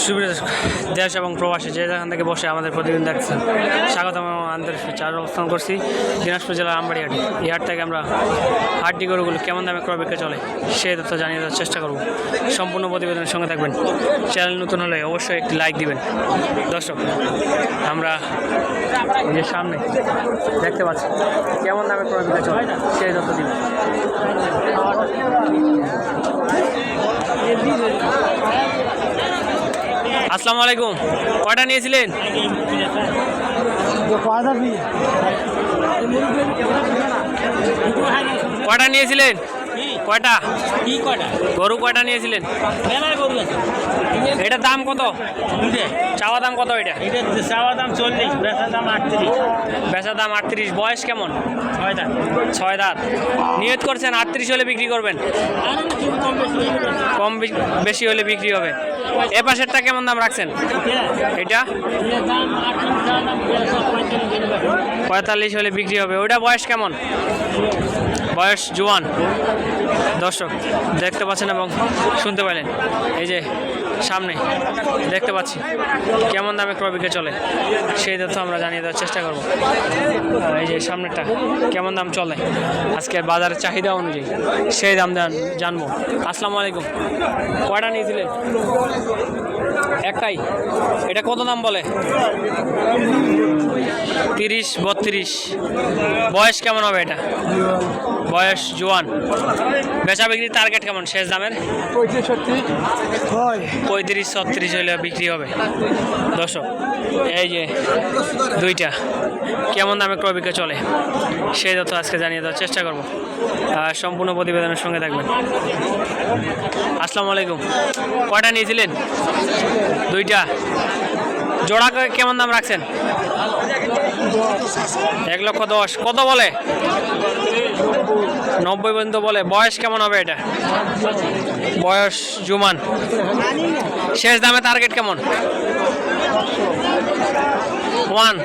সুপ্রিয় দেশ এবং প্রবাসী যে যেখান থেকে বসে আমাদের প্রতিদিন দেখছেন স্বাগতম এবং আন্তরিক চার অবস্থান করছি দিনাজপুর জেলার আমবাড়ি হাট। এই হাট থেকে আমরা হাড্ডি গরুগুলো কেমন দামে ক্রয় বিক্রয় চলে সেই তথ্য জানিয়ে দেওয়ার চেষ্টা করব। সম্পূর্ণ প্রতিবেদনের সঙ্গে থাকবেন। চ্যানেল নতুন হলে অবশ্যই একটি লাইক দিবেন। দর্শক, আমরা যে সামনে দেখতে পাচ্ছি কেমন দামে ক্রয় বিক্রয় চলে সেই তথ্য দিবেন। আসসালামু আলাইকুম, কয়টা নিয়েছিলেন? কয়টা নিয়েছিলেন? কয়টা গরু কয়টা নিয়েছিলেন? এটার দাম কত? চাওয়া দাম কত? এটা চাওয়া দাম 40, বেচা দাম 38। বেচা দাম 38। বয়স কেমন? 6 দাঁত। নিয়ত করছেন 38 হলে বিক্রি করবেন? কম বেশি হলে বিক্রি হবে। এ পাশেরটা কেমন দাম রাখছেন? এটা 45 হলে বিক্রি হবে। ওইটা বয়স কেমন? বয়স জোয়ান। দর্শক দেখতে পাচ্ছেন এবং শুনতে পেলেন, এই যে সামনে দেখতে পাচ্ছি কেমন দামে ক্রয় বিক্রয় চলে সেই তথ্য আমরা জানিয়ে দেওয়ার চেষ্টা করব। এই যে সামনেরটা কেমন দাম চলে আজকের বাজারের চাহিদা অনুযায়ী সেই দাম জানবো। আসসালামু আলাইকুম, কয়টা নিয়েছিলেন? একটাই। এটা কত দাম বলে? 30-32। বয়স কেমন হবে এটা? বয়স জোয়ান। বেচা বিক্রির টার্গেট কেমন শেষ দামের? 35-36 হলে বিক্রি হবে। দর্শক, এই যে দুইটা কেমন দামে ক্রয় বিক্রয় চলে সেই তথ্য আজকে জানিয়ে দেওয়ার চেষ্টা করব। সম্পূর্ণ প্রতিবেদনের সঙ্গে থাকবেন। আসসালামু আলাইকুম, কয়টা নিয়েছিলেন? দুইটা। জোড়া কেমন দাম রাখছেন? 1,10,000। কত বলে? 90 পর্যন্ত বলে। বয়স কেমন হবে এটা? বয়স জুমান। শেষ দামে টার্গেট কেমন? 1।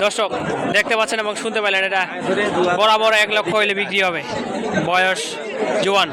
দর্শক দেখতে পাচ্ছেন এবং শুনতে পেলেন, এটা বরাবর 1 লক্ষ হইলে বিক্রি হবে। বয়স জোয়ান।